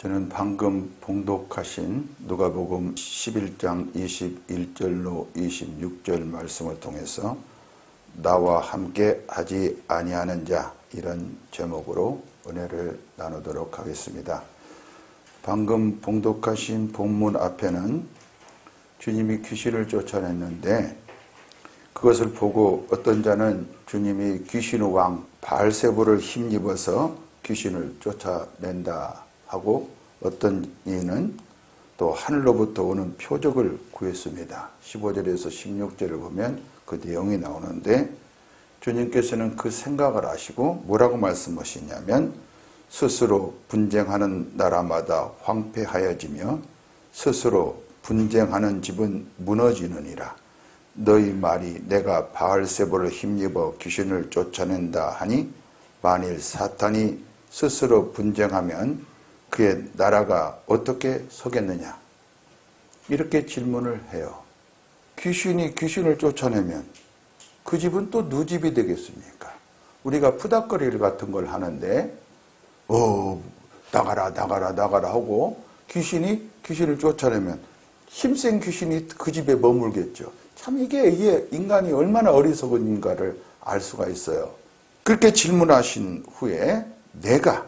저는 방금 봉독하신 누가복음 11장 21절로 26절 말씀을 통해서 나와 함께 하지 아니하는 자, 이런 제목으로 은혜를 나누도록 하겠습니다. 방금 봉독하신 본문 앞에는 주님이 귀신을 쫓아냈는데, 그것을 보고 어떤 자는 주님이 귀신의 왕 바알세불을 힘입어서 귀신을 쫓아낸다 하고, 어떤 이는 또 하늘로부터 오는 표적을 구했습니다. 15절에서 16절을 보면 그 내용이 나오는데, 주님께서는 그 생각을 아시고 뭐라고 말씀하시냐면, 스스로 분쟁하는 나라마다 황폐하여지며 스스로 분쟁하는 집은 무너지느니라. 너희 말이 내가 바알세불을 힘입어 귀신을 쫓아낸다 하니, 만일 사탄이 스스로 분쟁하면 그의 나라가 어떻게 서겠느냐? 이렇게 질문을 해요. 귀신이 귀신을 쫓아내면 그 집은 또 누구 집이 되겠습니까? 우리가 푸닥거리를 같은 걸 하는데 나가라 나가라 나가라 하고 귀신이 귀신을 쫓아내면 힘센 귀신이 그 집에 머물겠죠. 참 이게 인간이 얼마나 어리석은가를 알 수가 있어요. 그렇게 질문하신 후에 내가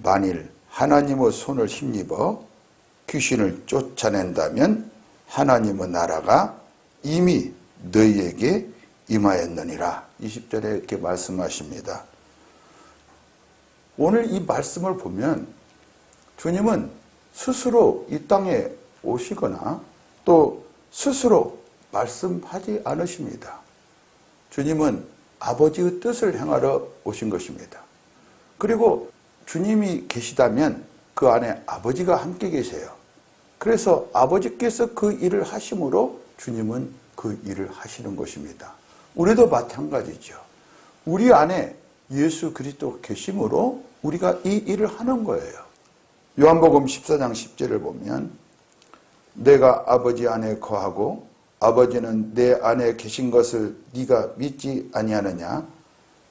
만일 하나님의 손을 힘입어 귀신을 쫓아낸다면 하나님의 나라가 이미 너희에게 임하였느니라. 20절에 이렇게 말씀하십니다. 오늘 이 말씀을 보면 주님은 스스로 이 땅에 오시거나 또 스스로 말씀하지 않으십니다. 주님은 아버지의 뜻을 행하러 오신 것입니다. 그리고 주님이 계시다면 그 안에 아버지가 함께 계세요. 그래서 아버지께서 그 일을 하심으로 주님은 그 일을 하시는 것입니다. 우리도 마찬가지죠. 우리 안에 예수 그리스도 계심으로 우리가 이 일을 하는 거예요. 요한복음 14장 10절을 보면, 내가 아버지 안에 거하고 아버지는 내 안에 계신 것을 네가 믿지 아니하느냐?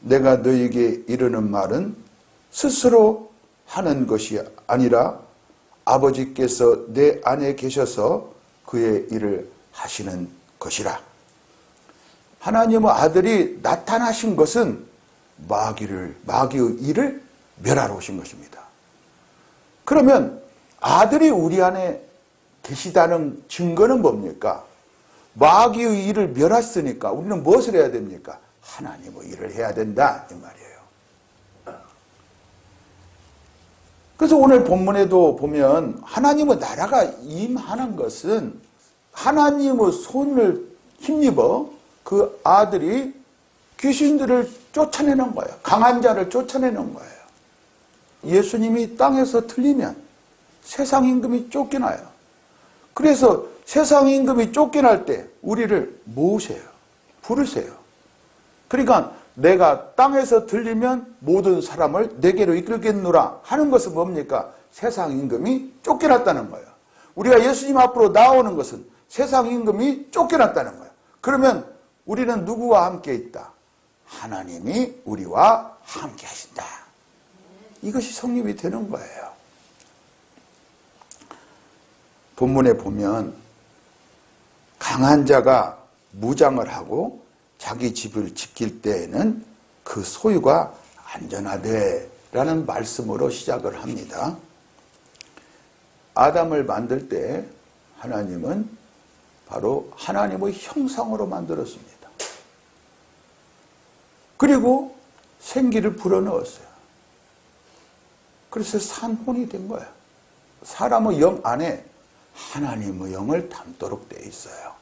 내가 너에게 이르는 말은 스스로 하는 것이 아니라 아버지께서 내 안에 계셔서 그의 일을 하시는 것이라. 하나님의 아들이 나타나신 것은 마귀의 일을 멸하러 오신 것입니다. 그러면 아들이 우리 안에 계시다는 증거는 뭡니까? 마귀의 일을 멸했으니까 우리는 무엇을 해야 됩니까? 하나님의 일을 해야 된다, 이 말이에요. 그래서 오늘 본문에도 보면 하나님의 나라가 임하는 것은 하나님의 손을 힘입어 그 아들이 귀신들을 쫓아내는 거예요. 강한 자를 쫓아내는 거예요. 예수님이 땅에서 틀리면 세상 임금이 쫓겨나요. 그래서 세상 임금이 쫓겨날 때 우리를 모으세요. 부르세요. 그러니까 내가 땅에서 들리면 모든 사람을 내게로 이끌겠노라 하는 것은 뭡니까? 세상 임금이 쫓겨났다는 거예요. 우리가 예수님 앞으로 나오는 것은 세상 임금이 쫓겨났다는 거예요. 그러면 우리는 누구와 함께 있다? 하나님이 우리와 함께 하신다. 이것이 성립이 되는 거예요. 본문에 보면 강한 자가 무장을 하고 자기 집을 지킬 때에는 그 소유가 안전하되 라는 말씀으로 시작을 합니다. 아담을 만들 때 하나님은 바로 하나님의 형상으로 만들었습니다. 그리고 생기를 불어넣었어요. 그래서 산혼이 된 거예요. 사람의 영 안에 하나님의 영을 담도록 되어 있어요.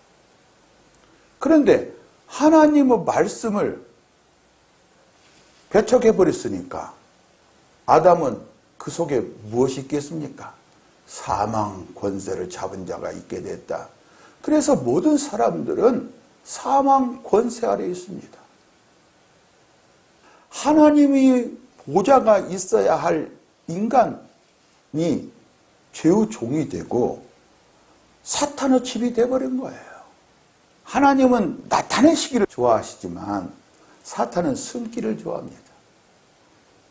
그런데 하나님의 말씀을 배척해버렸으니까 아담은 그 속에 무엇이 있겠습니까? 사망 권세를 잡은 자가 있게 됐다. 그래서 모든 사람들은 사망 권세 아래 있습니다. 하나님이 보좌가 있어야 할 인간이 죄의 종이 되고 사탄의 집이 되어버린 거예요. 하나님은 나타내시기를 좋아하시지만 사탄은 숨기를 좋아합니다.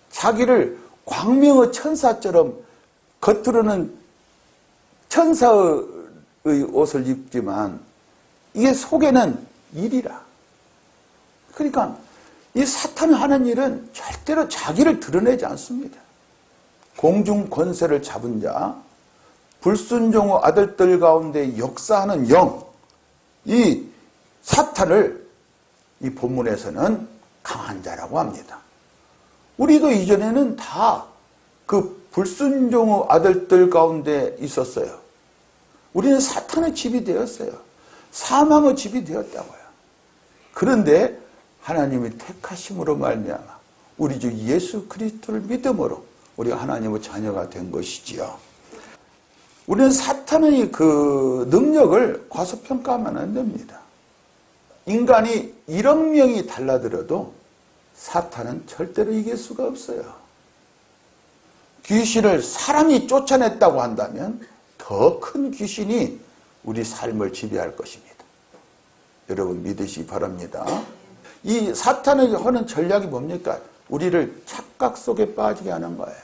자기를 광명의 천사처럼 겉으로는 천사의 옷을 입지만 이게 속에는 일이라. 그러니까 이 사탄이 하는 일은 절대로 자기를 드러내지 않습니다. 공중 권세를 잡은 자, 불순종의 아들들 가운데 역사하는 영, 이 사탄을 이 본문에서는 강한 자라고 합니다. 우리도 이전에는 다 그 불순종의 아들들 가운데 있었어요. 우리는 사탄의 집이 되었어요. 사망의 집이 되었다고요. 그런데 하나님의 택하심으로 말미암아 우리 주 예수 그리스도를 믿음으로 우리가 하나님의 자녀가 된 것이지요. 우리는 사탄의 그 능력을 과소평가하면 안 됩니다. 인간이 1억 명이 달라들어도 사탄은 절대로 이길 수가 없어요. 귀신을 사람이 쫓아냈다고 한다면 더 큰 귀신이 우리 삶을 지배할 것입니다. 여러분 믿으시기 바랍니다. 이 사탄이 하는 전략이 뭡니까? 우리를 착각 속에 빠지게 하는 거예요.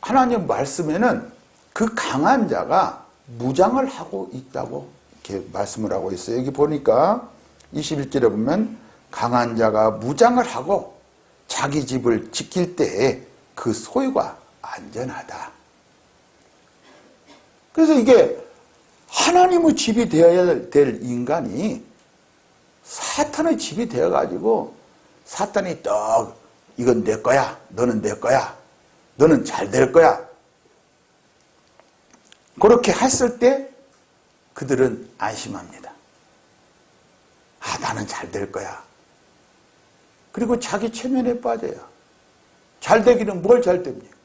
하나님 말씀에는 그 강한 자가 무장을 하고 있다고 이렇게 말씀을 하고 있어요. 여기 보니까 21절에 보면 강한 자가 무장을 하고 자기 집을 지킬 때에 그 소유가 안전하다. 그래서 이게 하나님의 집이 되어야 될 인간이 사탄의 집이 되어가지고 사탄이 또 이건 내 거야, 너는 내 거야, 너는 잘 될 거야. 그렇게 했을 때 그들은 안심합니다. 아, 나는 잘 될 거야. 그리고 자기 체면에 빠져요. 잘 되기는 뭘 잘 됩니까?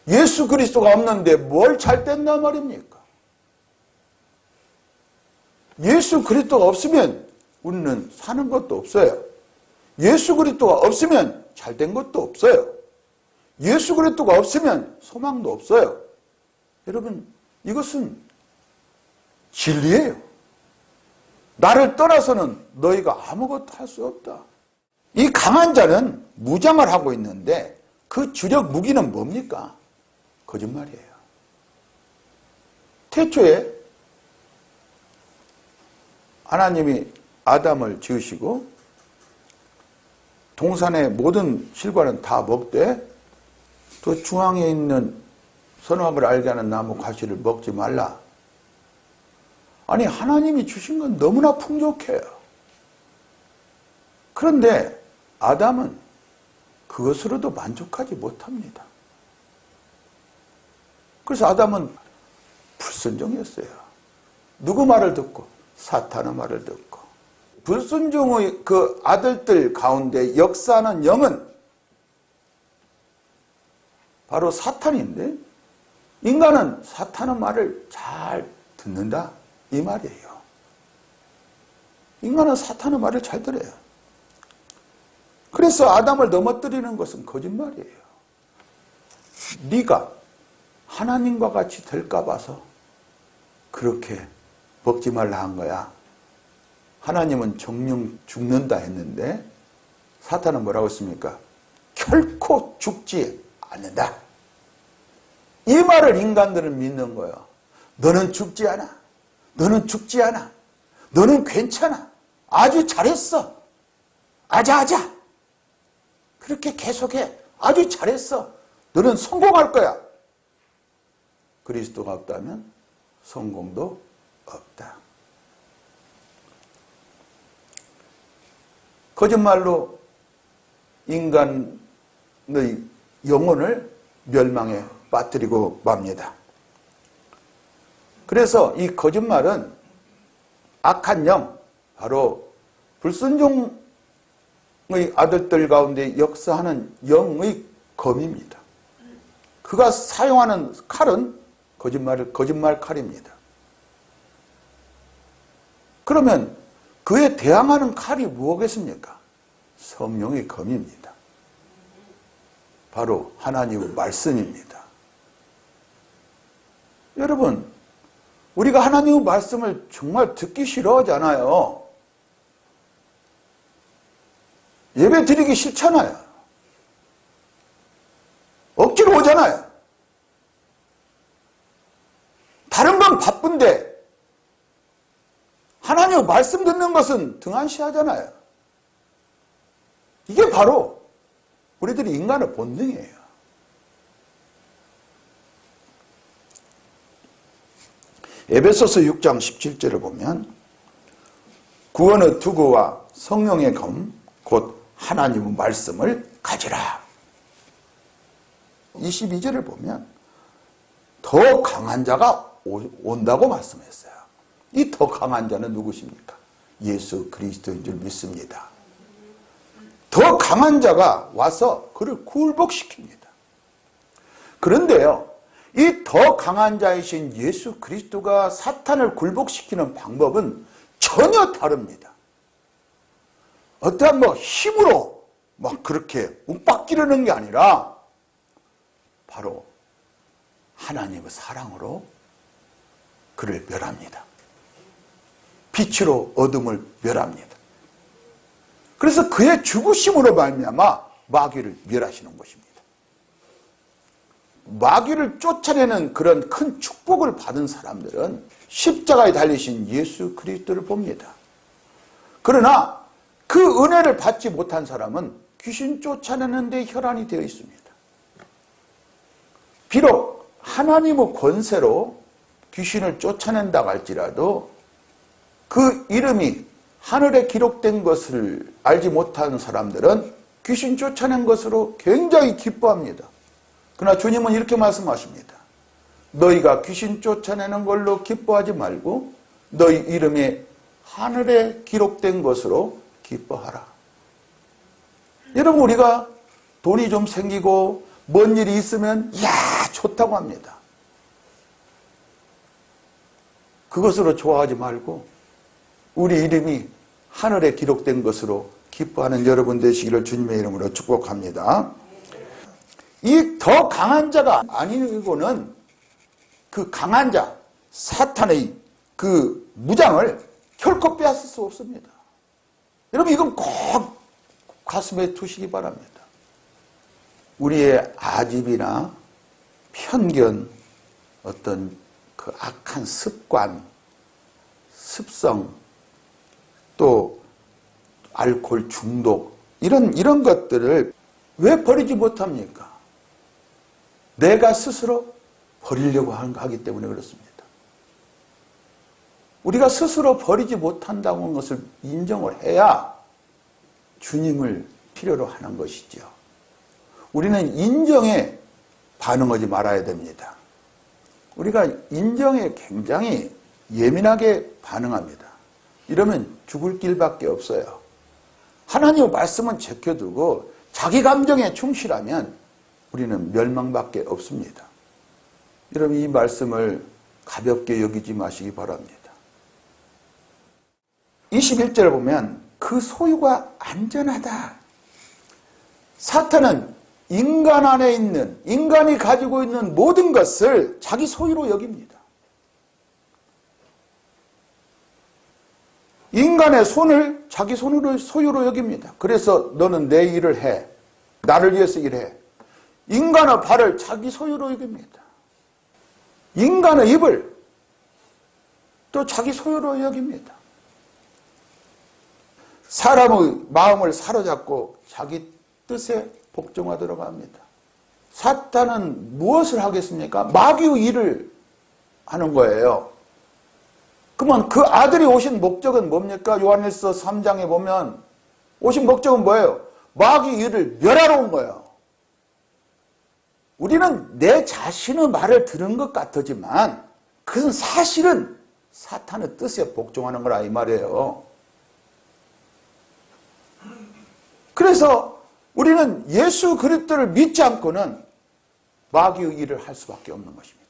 예수 그리스도가 없는데 뭘 잘 된단 말입니까? 예수 그리스도가 없으면 우리는 사는 것도 없어요. 예수 그리스도가 없으면 잘 된 것도 없어요. 예수 그리스도가 없으면 소망도 없어요. 여러분, 이것은 진리예요. 나를 떠나서는 너희가 아무것도 할 수 없다. 이 강한 자는 무장을 하고 있는데 그 주력 무기는 뭡니까? 거짓말이에요. 태초에 하나님이 아담을 지으시고 동산의 모든 실과는 다 먹되 또 중앙에 있는 선악을 알게 하는 나무 과실을 먹지 말라. 아니, 하나님이 주신 건 너무나 풍족해요. 그런데 아담은 그것으로도 만족하지 못합니다. 그래서 아담은 불순종이었어요. 누구 말을 듣고? 사탄의 말을 듣고. 불순종의 그 아들들 가운데 역사하는 영은 바로 사탄인데, 인간은 사탄의 말을 잘 듣는다, 이 말이에요. 인간은 사탄의 말을 잘 들어요. 그래서 아담을 넘어뜨리는 것은 거짓말이에요. 네가 하나님과 같이 될까 봐서 그렇게 먹지 말라 한 거야. 하나님은 정령 죽는다 했는데 사탄은 뭐라고 했습니까? 결코 죽지 않는다. 이 말을 인간들은 믿는 거예요. 너는 죽지 않아. 너는 죽지 않아. 너는 괜찮아. 아주 잘했어. 아자아자. 그렇게 계속해. 아주 잘했어. 너는 성공할 거야. 그리스도가 없다면 성공도 없다. 거짓말로 인간의 영혼을 멸망에 빠뜨리고 맙니다. 그래서 이 거짓말은 악한 영, 바로 불순종의 아들들 가운데 역사하는 영의 검입니다. 그가 사용하는 칼은 거짓말 칼입니다. 그러면 그에 대항하는 칼이 무엇이겠습니까? 성령의 검입니다. 바로 하나님의 말씀입니다. 여러분, 우리가 하나님의 말씀을 정말 듣기 싫어하잖아요. 예배 드리기 싫잖아요. 하나님의 말씀 듣는 것은 등한시하잖아요. 이게 바로 우리들이 인간의 본능이에요. 에베소서 6장 17절을 보면 구원의 투구와 성령의 검 곧 하나님의 말씀을 가지라. 22절을 보면 더 강한 자가 온다고 말씀했어요. 이 더 강한 자는 누구십니까? 예수 그리스도인 줄 믿습니다. 더 강한 자가 와서 그를 굴복시킵니다. 그런데요, 이 더 강한 자이신 예수 그리스도가 사탄을 굴복시키는 방법은 전혀 다릅니다. 어떠한 힘으로 막 그렇게 욱박기르는 게 아니라 바로 하나님의 사랑으로 그를 멸합니다. 빛으로 어둠을 멸합니다. 그래서 그의 죽으심으로 말미암아 마귀를 멸하시는 것입니다. 마귀를 쫓아내는 그런 큰 축복을 받은 사람들은 십자가에 달리신 예수 그리스도를 봅니다. 그러나 그 은혜를 받지 못한 사람은 귀신 쫓아내는 데 혈안이 되어 있습니다. 비록 하나님의 권세로 귀신을 쫓아낸다고 할지라도 그 이름이 하늘에 기록된 것을 알지 못한 사람들은 귀신 쫓아낸 것으로 굉장히 기뻐합니다. 그러나 주님은 이렇게 말씀하십니다. 너희가 귀신 쫓아내는 걸로 기뻐하지 말고 너희 이름이 하늘에 기록된 것으로 기뻐하라. 여러분, 우리가 돈이 좀 생기고 뭔 일이 있으면 이야 좋다고 합니다. 그것으로 좋아하지 말고 우리 이름이 하늘에 기록된 것으로 기뻐하는 여러분 되시기를 주님의 이름으로 축복합니다. 이 더 강한 자가 아니고는 그 강한 자, 사탄의 그 무장을 결코 빼앗을 수 없습니다. 여러분, 이건 꼭 가슴에 두시기 바랍니다. 우리의 아집이나 편견, 어떤 그 악한 습관, 습성, 또 알코올 중독, 이런 것들을 왜 버리지 못합니까? 내가 스스로 버리려고 하기 때문에 그렇습니다. 우리가 스스로 버리지 못한다는 것을 인정을 해야 주님을 필요로 하는 것이죠. 우리는 인정에 반응하지 말아야 됩니다. 우리가 인정에 굉장히 예민하게 반응합니다. 이러면 죽을 길밖에 없어요. 하나님의 말씀은 제껴두고 자기 감정에 충실하면 우리는 멸망밖에 없습니다. 여러분, 이 말씀을 가볍게 여기지 마시기 바랍니다. 21절을 보면 그 소유가 안전하다. 사탄은 인간 안에 있는, 인간이 가지고 있는 모든 것을 자기 소유로 여깁니다. 인간의 손을 자기 손으로 소유로 여깁니다. 그래서 너는 내 일을 해. 나를 위해서 일해. 인간의 발을 자기 소유로 여깁니다. 인간의 입을 또 자기 소유로 여깁니다. 사람의 마음을 사로잡고 자기 뜻에 복종하도록 합니다. 사탄은 무엇을 하겠습니까? 마귀의 일을 하는 거예요. 그러면 그 아들이 오신 목적은 뭡니까? 요한일서 3장에 보면 오신 목적은 뭐예요? 마귀의 일을 멸하러 온 거예요. 우리는 내 자신의 말을 들은 것 같지만 그것은 사실은 사탄의 뜻에 복종하는 거라 이 말이에요. 그래서 우리는 예수 그리스도를 믿지 않고는 마귀의 일을 할 수밖에 없는 것입니다.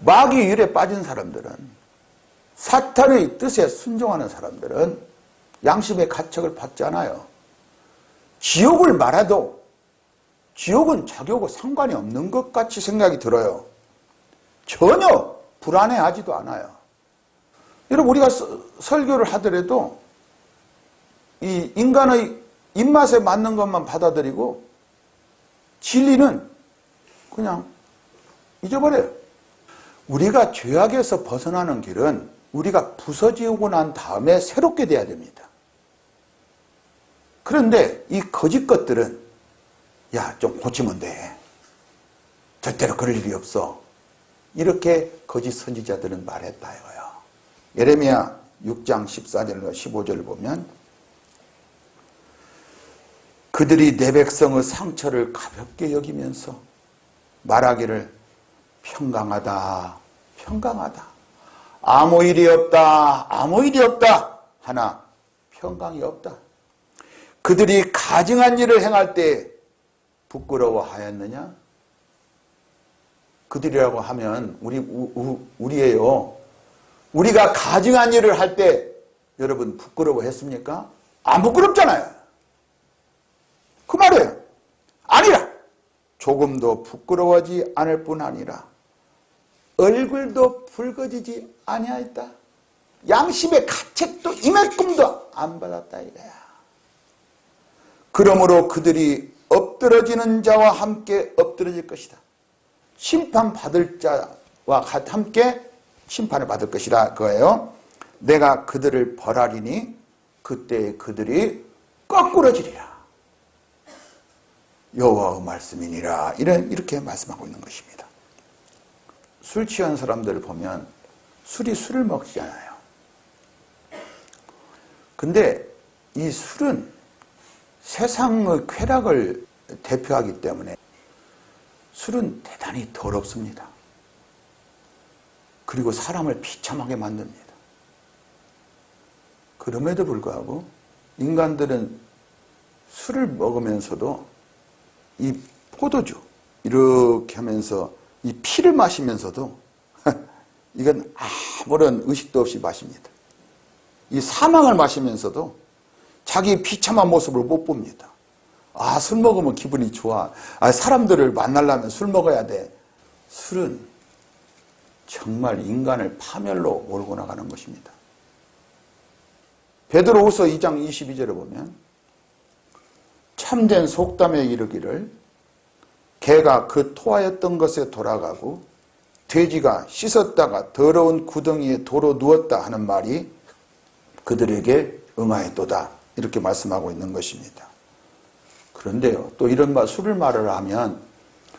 마귀의 일에 빠진 사람들은, 사탄의 뜻에 순종하는 사람들은 양심의 가책을 받지 않아요. 지옥을 말해도 지옥은 자기하고 상관이 없는 것 같이 생각이 들어요. 전혀 불안해하지도 않아요. 여러분, 우리가 설교를 하더라도 이 인간의 입맛에 맞는 것만 받아들이고 진리는 그냥 잊어버려요. 우리가 죄악에서 벗어나는 길은 우리가 부서지고 난 다음에 새롭게 돼야 됩니다. 그런데 이 거짓 것들은 야, 좀 고치면 돼. 절대로 그럴 일이 없어. 이렇게 거짓 선지자들은 말했다 이거예요. 예레미야 6장 14절과 15절을 보면 그들이 내 백성의 상처를 가볍게 여기면서 말하기를 평강하다, 평강하다. 아무 일이 없다, 아무 일이 없다. 하나 평강이 없다. 그들이 가증한 일을 행할 때 부끄러워하였느냐? 그들이라고 하면 우리예요. 우리가 가증한 일을 할 때 여러분 부끄러워했습니까? 안 부끄럽잖아요. 그 말이에요. 아니라 조금도 부끄러워하지 않을 뿐 아니라 얼굴도 붉어지지 아니하였다. 양심의 가책도 이만큼도 안 받았다 이거야. 그러므로 그들이 엎드러지는 자와 함께 엎드러질 것이다. 심판받을 자와 함께 심판을 받을 것이라 그거예요. 내가 그들을 벌하리니 그때 그들이 거꾸러지리라. 여호와의 말씀이니라. 이렇게 말씀하고 있는 것입니다. 술 취한 사람들을 보면 술을 먹지 않아요. 근데 이 술은 세상의 쾌락을 대표하기 때문에 술은 대단히 더럽습니다. 그리고 사람을 비참하게 만듭니다. 그럼에도 불구하고 인간들은 술을 먹으면서도 이 포도주 이렇게 하면서 이 피를 마시면서도 이건 아무런 의식도 없이 마십니다. 이 사망을 마시면서도 자기 비참한 모습을 못 봅니다. 아, 술 먹으면 기분이 좋아. 아, 사람들을 만나려면 술 먹어야 돼. 술은 정말 인간을 파멸로 몰고 나가는 것입니다. 베드로후서 2장 22절에 보면 참된 속담에 이르기를 개가 그 토하였던 것에 돌아가고 돼지가 씻었다가 더러운 구덩이에 도로 누웠다 하는 말이 그들에게 응하였도다. 이렇게 말씀하고 있는 것입니다. 그런데요, 또 이런 술을 말을 하면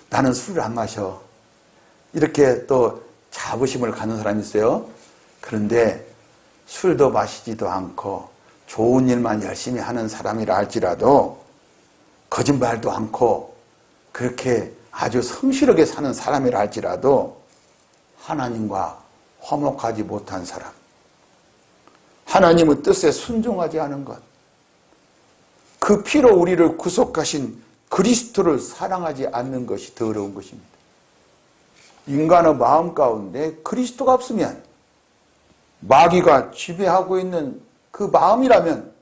나는 술을 안 마셔. 이렇게 또 자부심을 갖는 사람이 있어요. 그런데 술도 마시지도 않고 좋은 일만 열심히 하는 사람이라 할지라도 거짓말도 않고 그렇게 아주 성실하게 사는 사람이라 할지라도 하나님과 화목하지 못한 사람, 하나님의 뜻에 순종하지 않은 것, 그 피로 우리를 구속하신 그리스도를 사랑하지 않는 것이 더러운 것입니다. 인간의 마음 가운데 그리스도가 없으면 마귀가 지배하고 있는 그 마음이라면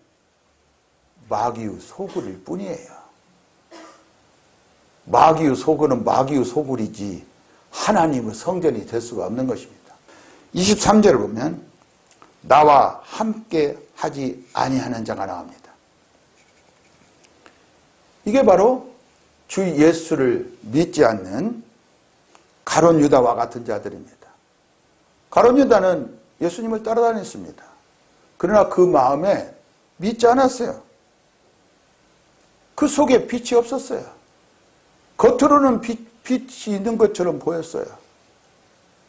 마귀의 소굴일 뿐이에요. 마귀의 소굴은 마귀의 소굴이지 하나님의 성전이 될 수가 없는 것입니다. 23절을 보면 나와 함께 하지 아니하는 자가 나옵니다. 이게 바로 주 예수를 믿지 않는 가룟 유다와 같은 자들입니다. 가룟 유다는 예수님을 따라다녔습니다. 그러나 그 마음에 믿지 않았어요. 그 속에 빛이 없었어요. 겉으로는 빛이 있는 것처럼 보였어요.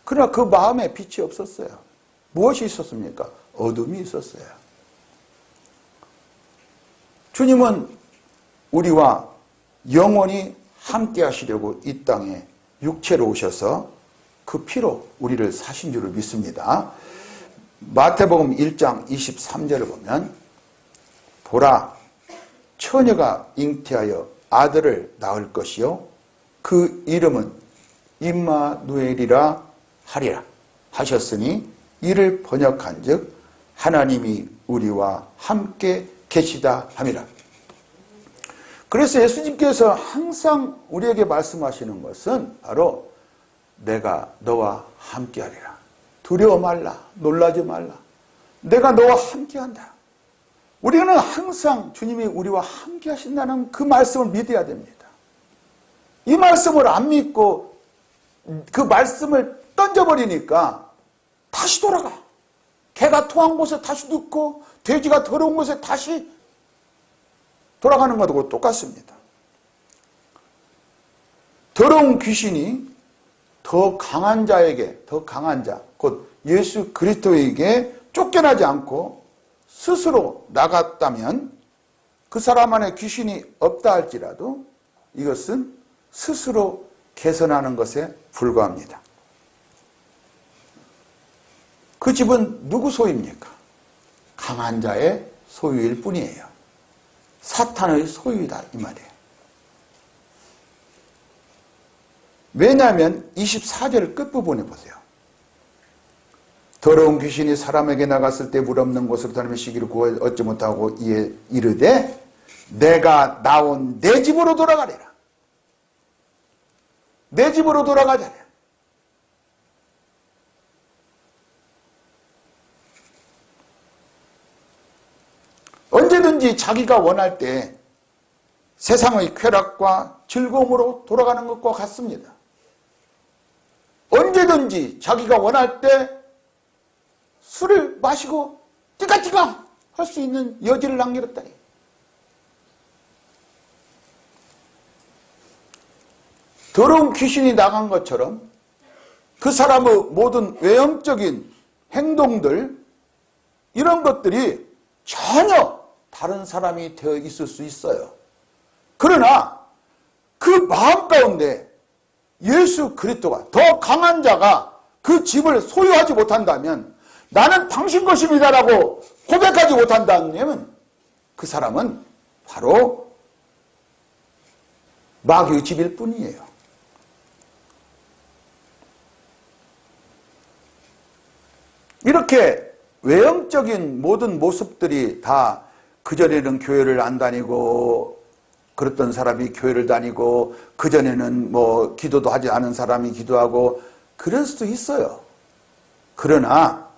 그러나 그 마음에 빛이 없었어요. 무엇이 있었습니까? 어둠이 있었어요. 주님은 우리와 영원히 함께 하시려고 이 땅에 육체로 오셔서 그 피로 우리를 사신 줄을 믿습니다. 마태복음 1장 23절을 보면 보라, 처녀가 잉태하여 아들을 낳을 것이요 그 이름은 임마누엘이라 하리라 하셨으니 이를 번역한즉 하나님이 우리와 함께 계시다 함이라. 그래서 예수님께서 항상 우리에게 말씀하시는 것은 바로 내가 너와 함께하리라. 두려워 말라. 놀라지 말라. 내가 너와 함께한다. 우리는 항상 주님이 우리와 함께하신다는 그 말씀을 믿어야 됩니다. 이 말씀을 안 믿고 그 말씀을 만져버리니까 다시 돌아가. 개가 토한 곳에 다시 눕고 돼지가 더러운 곳에 다시 돌아가는 것하고 똑같습니다. 더러운 귀신이 더 강한 자에게, 더 강한 자, 곧 예수 그리스도에게 쫓겨나지 않고 스스로 나갔다면 그 사람 안에 귀신이 없다 할지라도 이것은 스스로 개선하는 것에 불과합니다. 그 집은 누구 소유입니까? 강한 자의 소유일 뿐이에요. 사탄의 소유이다 이 말이에요. 왜냐하면 24절 끝부분에 보세요. 더러운 귀신이 사람에게 나갔을 때 물 없는 곳으로 다니며 시기를 구하 얻지 못하고 이에 이르되 내가 나온 내 집으로 돌아가리라. 내 집으로 돌아가자래. 언제든지 자기가 원할 때 세상의 쾌락과 즐거움으로 돌아가는 것과 같습니다. 언제든지 자기가 원할 때 술을 마시고 띠까띠까 할 수 있는 여지를 남겼다. 더러운 귀신이 나간 것처럼 그 사람의 모든 외형적인 행동들 이런 것들이 전혀 다른 사람이 되어 있을 수 있어요. 그러나 그 마음 가운데 예수 그리스도가 더 강한 자가 그 집을 소유하지 못한다면 나는 당신 것입니다라고 고백하지 못한다면 그 사람은 바로 마귀의 집일 뿐이에요. 이렇게 외형적인 모든 모습들이 다 그전에는 교회를 안 다니고 그랬던 사람이 교회를 다니고 그전에는 뭐 기도도 하지 않은 사람이 기도하고 그럴 수도 있어요. 그러나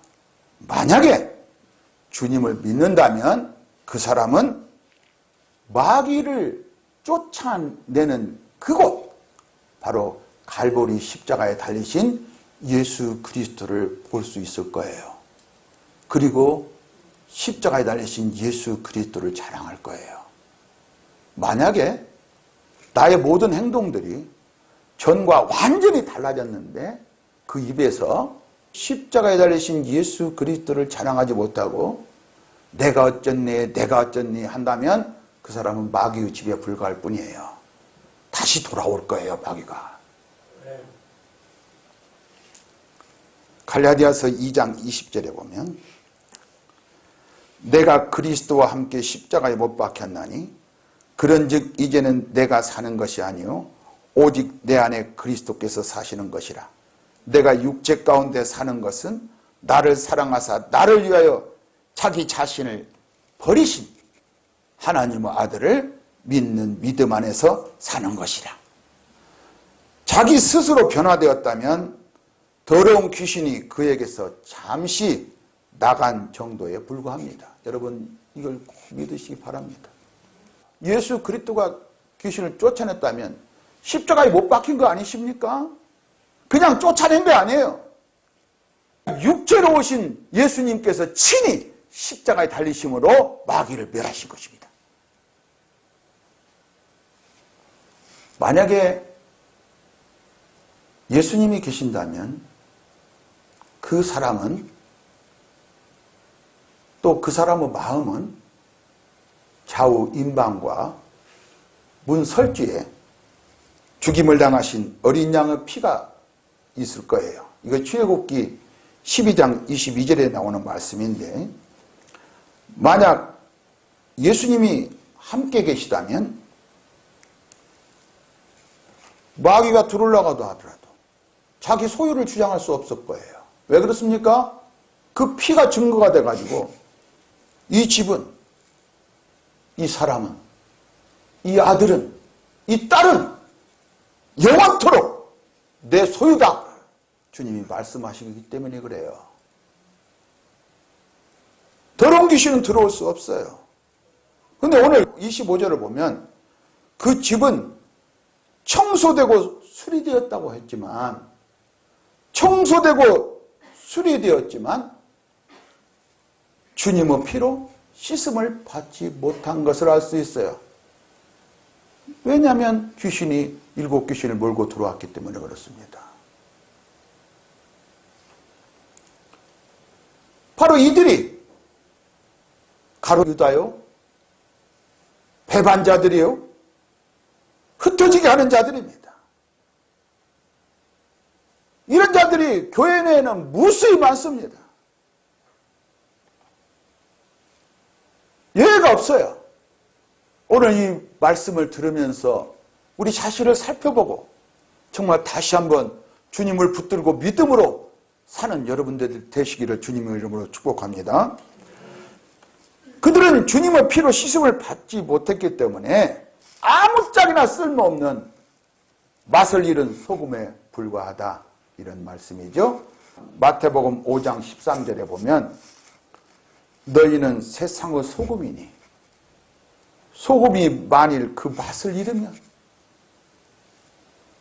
만약에 주님을 믿는다면 그 사람은 마귀를 쫓아내는 그곳 바로 갈보리 십자가에 달리신 예수 그리스도를 볼 수 있을 거예요. 그리고 십자가에 달리신 예수 그리스도를 자랑할 거예요. 만약에 나의 모든 행동들이 전과 완전히 달라졌는데 그 입에서 십자가에 달리신 예수 그리스도를 자랑하지 못하고 내가 어쩌니 한다면 그 사람은 마귀의 집에 불과할 뿐이에요. 다시 돌아올 거예요, 마귀가. 갈라디아서 2장 20절에 보면 내가 그리스도와 함께 십자가에 못 박혔나니 그런즉 이제는 내가 사는 것이 아니요 오직 내 안에 그리스도께서 사시는 것이라. 내가 육체 가운데 사는 것은 나를 사랑하사 나를 위하여 자기 자신을 버리신 하나님의 아들을 믿는 믿음 안에서 사는 것이라. 자기 스스로 변화되었다면 더러운 귀신이 그에게서 잠시 나간 정도에 불과합니다. 여러분 이걸 꼭 믿으시기 바랍니다. 예수 그리스도가 귀신을 쫓아냈다면 십자가에 못 박힌 거 아니십니까? 그냥 쫓아낸 게 아니에요. 육체로 오신 예수님께서 친히 십자가에 달리심으로 마귀를 멸하신 것입니다. 만약에 예수님이 계신다면 그 사람은 또 그 사람의 마음은 좌우 임방과 문 설주에 죽임을 당하신 어린 양의 피가 있을 거예요. 이거 출애굽기 12장 22절에 나오는 말씀인데 만약 예수님이 함께 계시다면 마귀가 들어올라가도 하더라도 자기 소유를 주장할 수 없을 거예요. 왜 그렇습니까? 그 피가 증거가 돼가지고 이 집은, 이 사람은, 이 아들은, 이 딸은 영원토록 내 소유다. 주님이 말씀하시기 때문에 그래요. 더러운 귀신은 들어올 수 없어요. 그런데 오늘 25절을 보면 그 집은 청소되고 수리되었다고 했지만 청소되고 수리되었지만 주님의 피로 씻음을 받지 못한 것을 알 수 있어요. 왜냐하면 귀신이 7귀신을 몰고 들어왔기 때문에 그렇습니다. 바로 이들이 가룟 유다요, 배반자들이요, 흩어지게 하는 자들입니다. 이런 자들이 교회 내에는 무수히 많습니다. 예외가 없어요. 오늘 이 말씀을 들으면서 우리 자신을 살펴보고 정말 다시 한번 주님을 붙들고 믿음으로 사는 여러분들 되시기를 주님의 이름으로 축복합니다. 그들은 주님의 피로 씻음을 받지 못했기 때문에 아무짝에나 쓸모없는 맛을 잃은 소금에 불과하다, 이런 말씀이죠. 마태복음 5장 13절에 보면 너희는 세상의 소금이니 소금이 만일 그 맛을 잃으면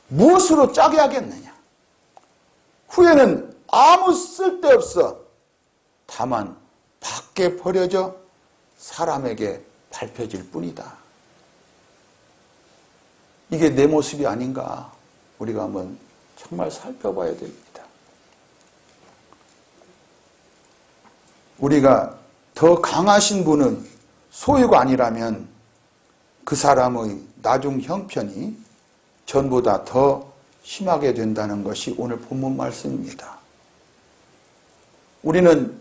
무엇으로 짜게 하겠느냐. 후에는 아무 쓸데없어 다만 밖에 버려져 사람에게 밟혀질 뿐이다. 이게 내 모습이 아닌가 우리가 한번 정말 살펴봐야 됩니다. 우리가 더 강하신 분은 소유가 아니라면 그 사람의 나중 형편이 전보다 더 심하게 된다는 것이 오늘 본문 말씀입니다. 우리는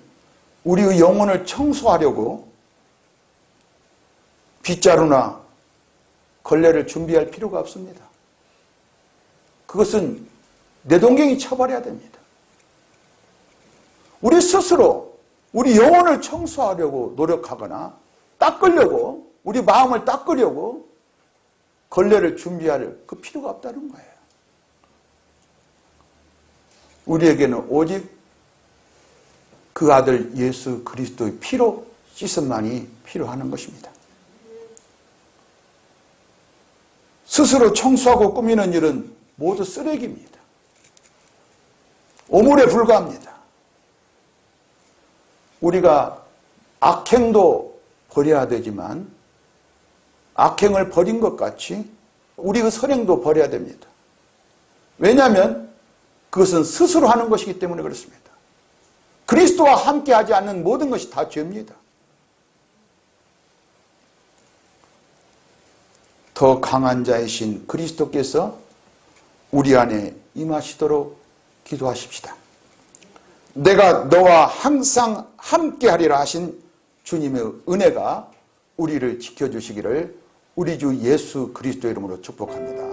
우리의 영혼을 청소하려고 빗자루나 걸레를 준비할 필요가 없습니다. 그것은 내동경이 쳐버려야 됩니다. 우리 스스로 우리 영혼을 청소하려고 노력하거나 닦으려고, 우리 마음을 닦으려고 걸레를 준비할 그 필요가 없다는 거예요. 우리에게는 오직 그 아들 예수 그리스도의 피로 씻음만이 필요한 것입니다. 스스로 청소하고 꾸미는 일은 모두 쓰레기입니다. 오물에 불과합니다. 우리가 악행도 버려야 되지만 악행을 버린 것 같이 우리의 선행도 버려야 됩니다. 왜냐하면 그것은 스스로 하는 것이기 때문에 그렇습니다. 그리스도와 함께하지 않는 모든 것이 다 죄입니다. 더 강한 자이신 그리스도께서 우리 안에 임하시도록 기도하십시다. 내가 너와 항상 함께하리라 하신 주님의 은혜가 우리를 지켜주시기를 우리 주 예수 그리스도 이름으로 축복합니다.